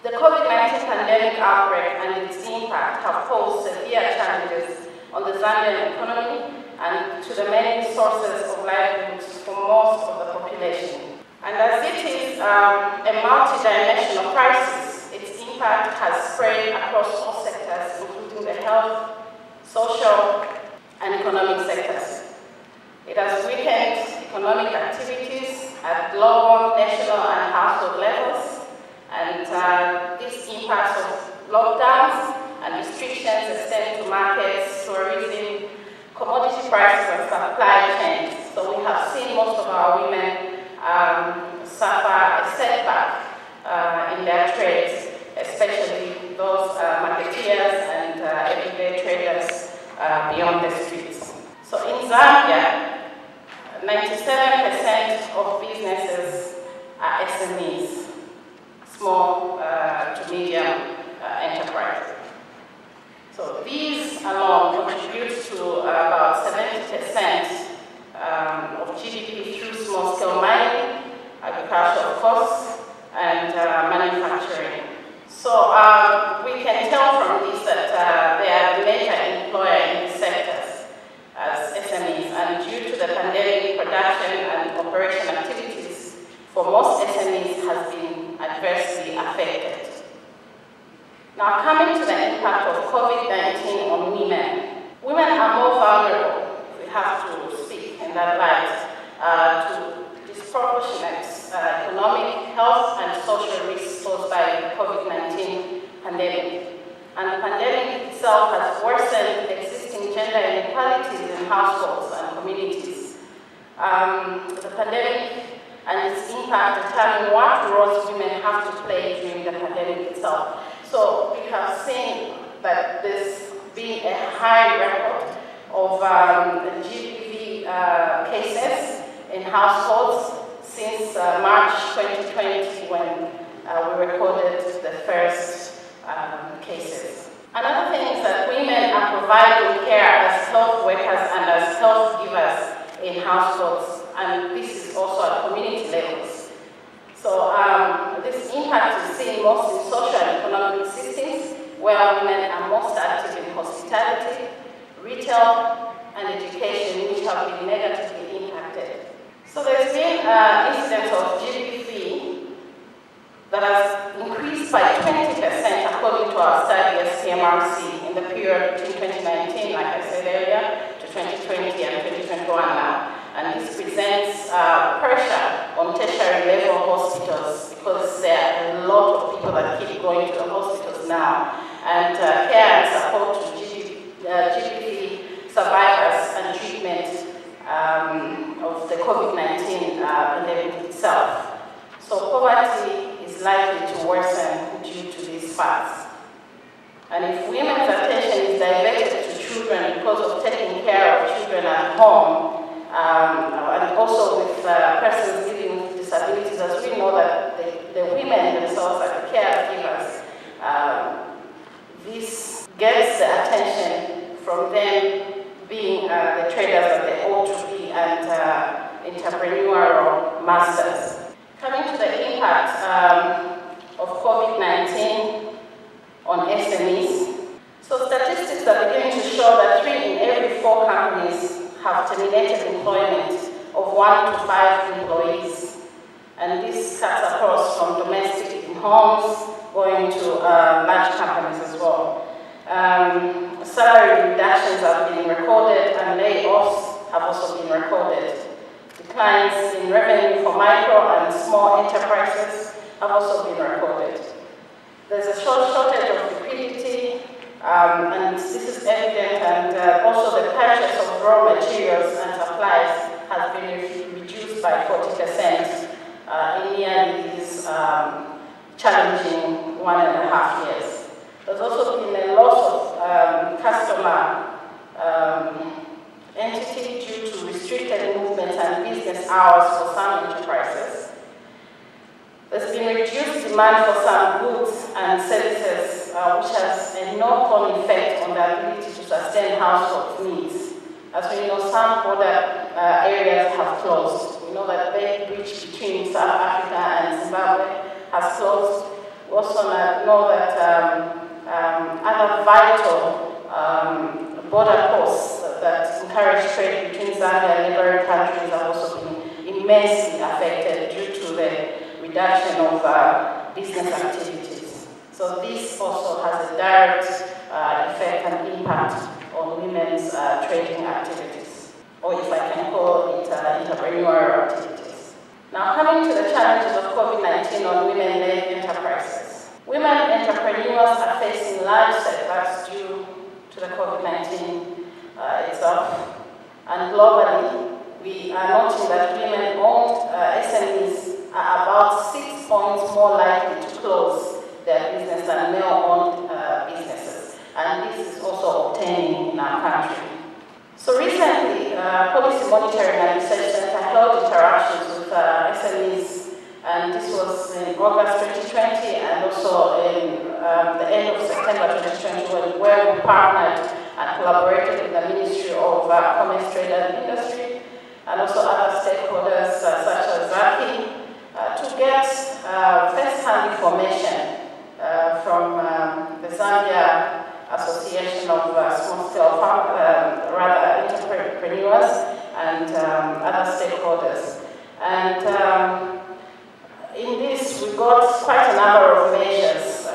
The COVID-19 pandemic outbreak and its impact have posed severe challenges on the Zambian economy and to the many sources of livelihoods for most of the population. And as it is a multi-dimensional crisis, its impact has spread across all sectors, including the health, social, and economic sectors. It has weakened economic activities at global, national, and household levels, and these impacts of lockdowns and restrictions extend to markets, tourism, commodity prices, and supply chains. So we have seen most of our women suffer a setback in their trades, especially those marketeers and everyday traders beyond the streets. So in Zambia, 97% of businesses are SMEs, small to medium enterprises. So these alone contribute to about 70% of GDP through small-scale mining, agriculture, of course, and manufacturing. So we can tell from this that they are the major employer in these sectors as SMEs, and due to the pandemic, production and operation activities for most SMEs has been adversely affected. Now, coming to the impact of COVID-19 on women. Women are more vulnerable, if we have to speak in that light, to disproportionate economic, health, and social risks posed by the COVID-19 pandemic. And the pandemic itself has worsened existing gender inequalities in households and communities. The pandemic and its impact determine what roles women have to play during the pandemic itself. So we have seen that there's been a high record of GBV cases in households since March 2020 when we recorded the first cases. Another thing is that women are providing care as health workers and as health givers in households, and this is also at community levels. So this impact is seen most in social and economic systems where women are most active in hospitality, retail, and education, which have been negatively impacted. So there's been incidents of GBV that has increased by 20% according to our study as CMRC in the period between 2019, like I said earlier, to 2020 and 2021 now. And this presents pressure on tertiary level hospitals because there are a lot of people that keep going to the hospitals now. And care and support to GBV survivors and treatment of the COVID-19 pandemic itself. So poverty is likely to worsen due to these facts. And if women's attention is diverted to children because of taking care of children at home, and also with persons living with disabilities, as we know that the women themselves are the caregivers, this gets the attention from them being the traders that they ought to be and entrepreneurial masters. Coming to the impact of COVID-19 on SMEs. So statistics are beginning to show that 3 in every 4 companies have terminated employment of 1 to 5 employees. And this cuts across from domestic in homes, going to large companies as well. Salary reductions have been recorded and layoffs have also been recorded. Declines in revenue for micro and small enterprises have also been recorded. There's a shortage of liquidity, and this is evident, and also the purchase of raw materials and supplies has been reduced by 40% in nearly these challenging 1.5 years. There's also been a loss of customer entity due to restricted movements and business hours for some enterprises. There's been reduced demand for some goods and services, which has a knock-on effect on the ability to sustain household needs. As we know, some border areas have closed. We know that the bridge between South Africa and Zimbabwe has closed. We also know that other vital border posts that encourage trade between Zambia and neighboring countries have also been immensely affected due to the reduction of business activities. So this also has a direct effect and impact on women's trading activities, or if I can call it entrepreneurial activities. Now, coming to the challenges of COVID-19 on women-led enterprises. Women entrepreneurs are facing large setbacks due to the COVID-19 itself, and globally, we are noting that women-owned SMEs are about 6 points more likely to close their business than male-owned businesses, and this is also obtaining in our country. So recently, Policy Monitoring and Research Center held interactions with SMEs, and this was in August 2020 and also in the end of September 2020, where we partnered and collaborated with the Ministry of Commerce, Trade and Industry and also other stakeholders such as ZAKI to get first-hand information from the Zambia Association of Small-Scale Entrepreneurs and other stakeholders. And in this, we got quite a number of measures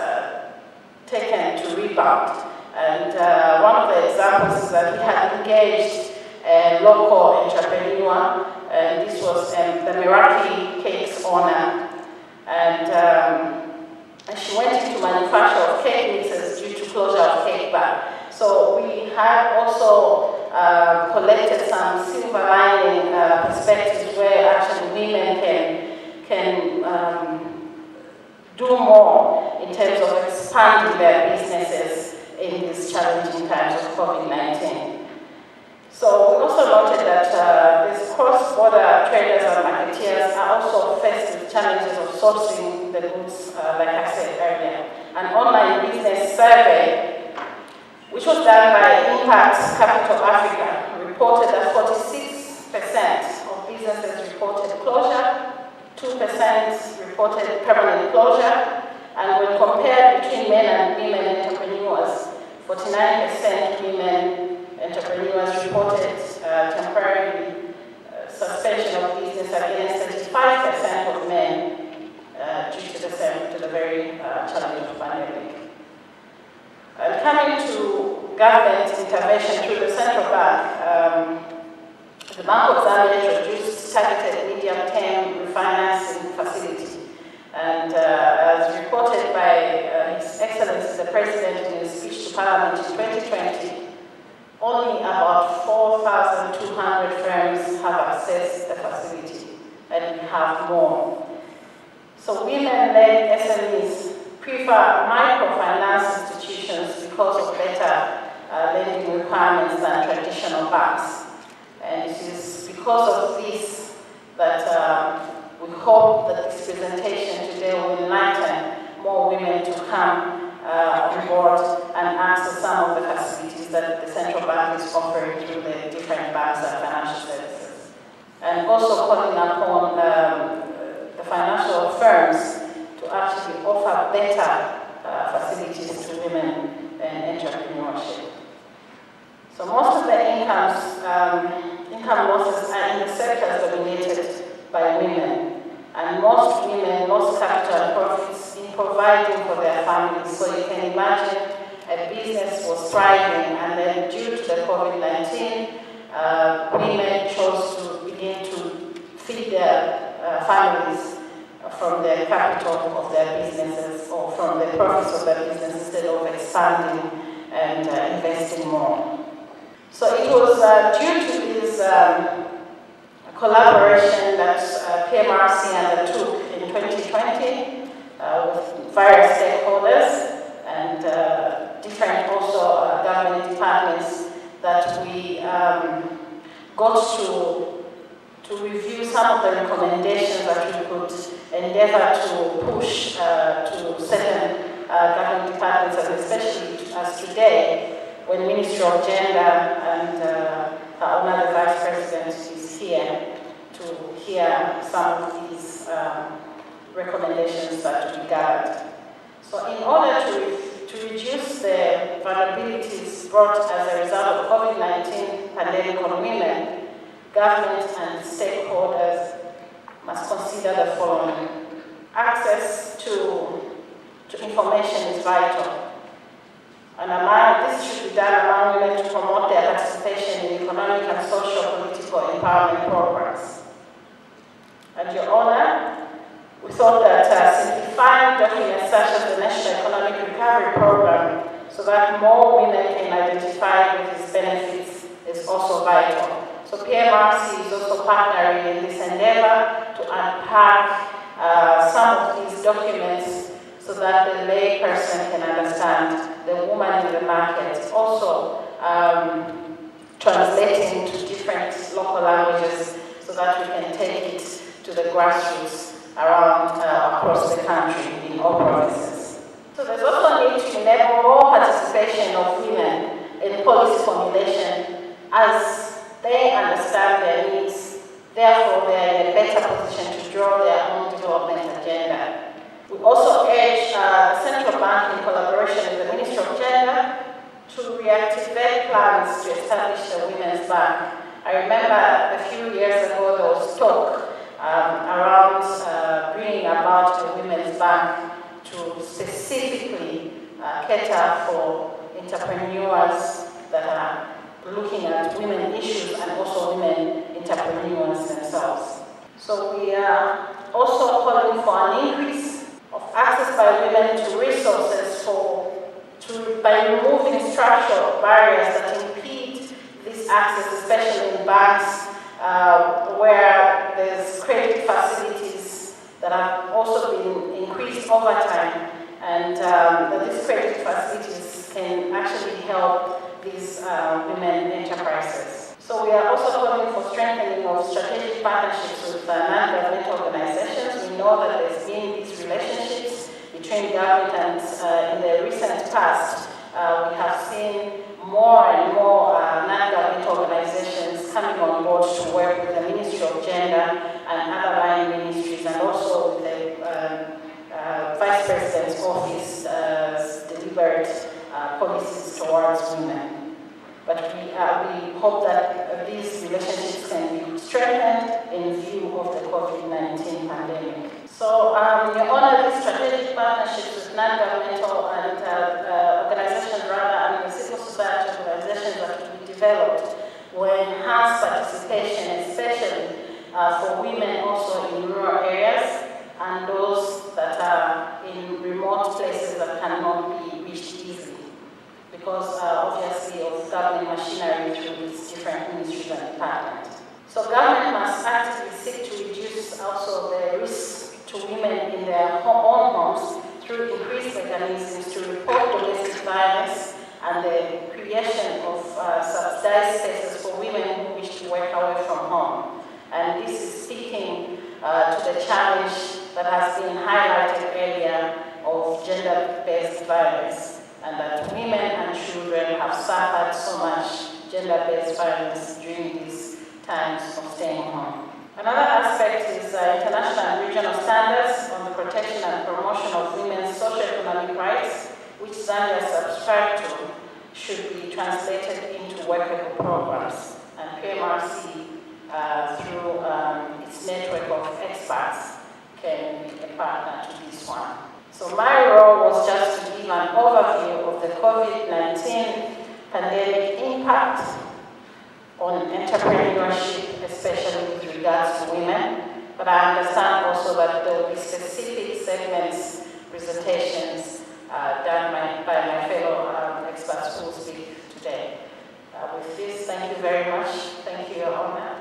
taken to rebound. And one of the examples is that we had engaged a local entrepreneur, and this was the Meraki Cakes owner. And she went into manufacture of cake mixes due to closure of cake bar. So we had also collected some silver lining perspectives where actually women can do more in terms of expanding their businesses in these challenging times of COVID-19. So we also noted that these cross-border traders and marketeers are also faced with challenges of sourcing the goods, like I said earlier. An online business survey, which was done by Impact Capital Africa, reported that 46% of businesses reported closure, 2% reported permanent closure, and when compared between men and women entrepreneurs, 49% women entrepreneurs reported temporary suspension of business against 35% of men due to the very challenging pandemic. Coming to government intervention through the central bank, the Bank of Zambia introduced targeted medium-term refinancing facility. And as reported by His Excellency the President in his speech to Parliament in 2020, only about 4,200 firms have accessed the facility, and we have more. So women-led SMEs prefer microfinance institutions because of better lending requirements than traditional banks. And it is because of this that we hope that this presentation today will enlighten more women to come on board and access some of the facilities that the central bank is offering through the different banks and financial services. And also calling upon the financial firms to actually offer better facilities to women in entrepreneurship. So most of the income losses are in the sectors dominated by women, and most women lost capital and profits in providing for their families. So you can imagine a business was thriving, and then due to the COVID-19, women chose to begin to feed their families from the capital of their businesses or from the profits of their business instead of expanding and investing more. So it was due to this collaboration that PMRC undertook in 2020 with various stakeholders and different also government departments that we got to review some of the recommendations that we could endeavor to push to certain government departments, and especially as today, when Ministry of Gender and our Honourable Vice President is here to hear some of these recommendations that we gathered. So in order to reduce the vulnerabilities brought as a result of COVID-19 pandemic on women, government and stakeholders must consider the following. Access to information is vital. And this should be done among women to promote their participation in economic and social political empowerment programs. And Your Honor, we thought that simplifying documents such as the National Economic Recovery Program so that more women can identify with its benefits is also vital. So PMRC is also partnering in this endeavor to unpack some of these documents so that the lay person can understand the woman in the market. Also translating to different local languages so that we can take it to the grassroots around across the country in all provinces. So there's also a need to enable more participation of women in policy formulation as they understand their needs. Therefore, they are in a better position to draw their own development agenda. We also urge the Central Bank in collaboration with the Ministry of Gender to reactivate plans to establish the Women's Bank. I remember a few years ago there was talk around bringing about a Women's Bank to specifically cater for entrepreneurs that are looking at women issues and also women entrepreneurs themselves. So we are also calling for an increase of access by women to resources by removing structural barriers that impede this access, especially in banks where there's credit facilities that have also been increased over time, and that these credit facilities can actually help these women enterprises. So we are also calling for strengthening of strategic partnerships with non-governmental organizations. We know that there's been these relationships between government and in the recent past, we have seen more and more non-governmental organizations coming on board to work with the Ministry of Gender and other line ministries, and also with the Vice President's office deliberate policies towards women. But we hope that these relationships can be strengthened in view of the COVID-19 pandemic. So we honor these strategic partnerships with non-governmental and organizations, and civil society organizations that will be developed will enhance participation, especially for women also in rural areas and those that are in remote places that cannot be reached easily because obviously of government machinery through its different ministries and departments. So government must actively seek to reduce also the risks to women in their own homes through increased mechanisms to report domestic violence and the creation of subsidized spaces for women who wish to work away from home. And this is speaking to the challenge that has been highlighted earlier of gender-based violence, and that women and children have suffered so much gender-based violence during these times of staying home. Another aspect is international and regional standards on the protection and promotion of women's socio-economic rights, which Zambia subscribed to, should be translated into workable programs. And PMRC, through its network of experts, can be a partner to this one. So my role was just to give an overview of the COVID-19 pandemic impact on entrepreneurship, especially with regards to women. But I understand also that there will be specific segments, presentations done by my fellow experts who will speak today. With this, thank you very much. Thank you, Your Honor.